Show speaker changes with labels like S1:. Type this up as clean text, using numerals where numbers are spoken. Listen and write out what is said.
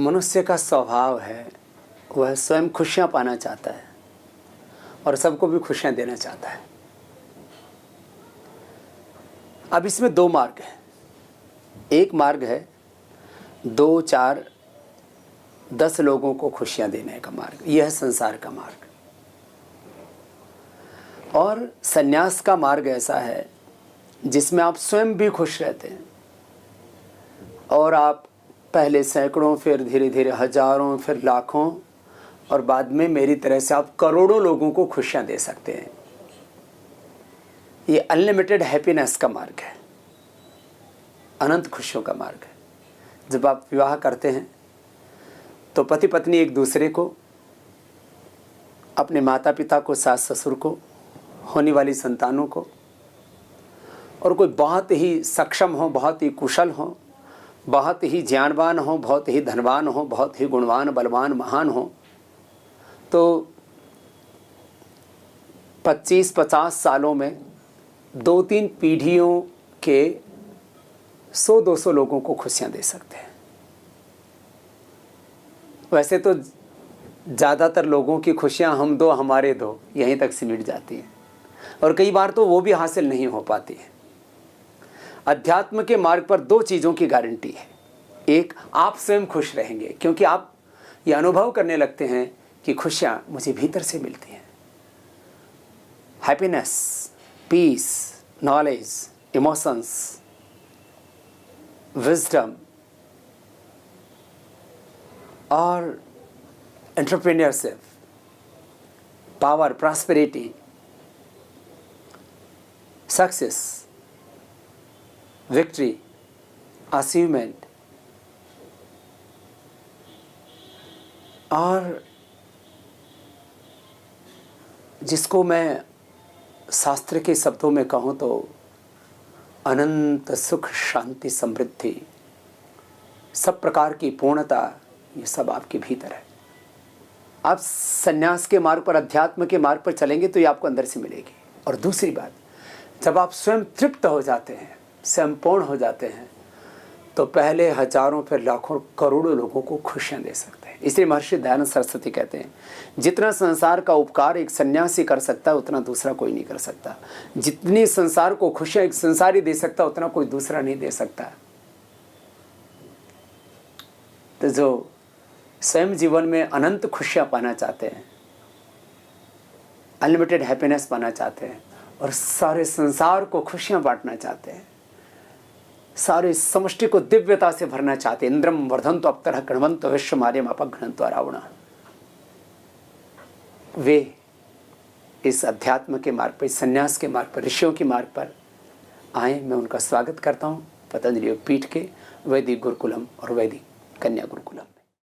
S1: मनुष्य का स्वभाव है, वह स्वयं खुशियाँ पाना चाहता है और सबको भी खुशियाँ देना चाहता है। अब इसमें दो मार्ग हैं। एक मार्ग है 2, 4, 10 लोगों को खुशियाँ देने का मार्ग, यह है संसार का मार्ग। और संन्यास का मार्ग ऐसा है जिसमें आप स्वयं भी खुश रहते हैं और आप पहले सैकड़ों, फिर धीरे धीरे हजारों, फिर लाखों और बाद में मेरी तरह से आप करोड़ों लोगों को खुशियाँ दे सकते हैं। ये अनलिमिटेड हैप्पीनेस का मार्ग है, अनंत खुशियों का मार्ग है। जब आप विवाह करते हैं तो पति पत्नी एक दूसरे को, अपने माता पिता को, सास ससुर को, होने वाली संतानों को, और कोई बहुत ही सक्षम हो, बहुत ही कुशल हो, बहुत ही ज्ञानवान हो, बहुत ही धनवान हो, बहुत ही गुणवान, बलवान, महान हो, तो 25-50 सालों में 2-3 पीढ़ियों के 100-200 लोगों को खुशियाँ दे सकते हैं। वैसे तो ज़्यादातर लोगों की खुशियाँ हम दो हमारे दो यहीं तक सिमट जाती हैं और कई बार तो वो भी हासिल नहीं हो पाती है। अध्यात्म के मार्ग पर 2 चीज़ों की गारंटी है। एक, आप स्वयं खुश रहेंगे क्योंकि आप ये अनुभव करने लगते हैं कि खुशियाँ मुझे भीतर से मिलती हैं। Happiness, peace, knowledge, emotions, wisdom और entrepreneurship, power, prosperity, success, victory, achievement और जिसको मैं शास्त्र के शब्दों में कहूँ तो अनंत सुख, शांति, समृद्धि, सब प्रकार की पूर्णता, ये सब आपके भीतर है। आप संन्यास के मार्ग पर, अध्यात्म के मार्ग पर चलेंगे तो ये आपको अंदर से मिलेगी। और दूसरी बात, जब आप स्वयं तृप्त हो जाते हैं, स्वयं पूर्ण हो जाते हैं, तो पहले हजारों, फिर लाखों, करोड़ों लोगों को खुशियाँ दे सकते हैं। इसलिए महर्षि दयानंद सरस्वती कहते हैं, जितना संसार का उपकार एक सन्यासी कर सकता है उतना दूसरा कोई नहीं कर सकता। जितनी संसार को खुशियाँ एक संसारी दे सकता उतना कोई दूसरा नहीं दे सकता। तो जो स्वयं जीवन में अनंत खुशियाँ पाना चाहते हैं, अनलिमिटेड हैप्पीनेस पाना चाहते हैं और सारे संसार को खुशियाँ बांटना चाहते हैं, सारे समष्टि को दिव्यता से भरना चाहते हैं, इंद्रम वर्धन्तो अप्तरः गृण्वन्तो विश्वमार्यम् अपघ्नन्तो रावणः, वे इस अध्यात्म के मार्ग पर, संन्यास के मार्ग पर, ऋषियों के मार्ग पर आए। मैं उनका स्वागत करता हूँ पतंजलि योग पीठ के वैदिक गुरुकुलम और वैदिक कन्या गुरुकुलम।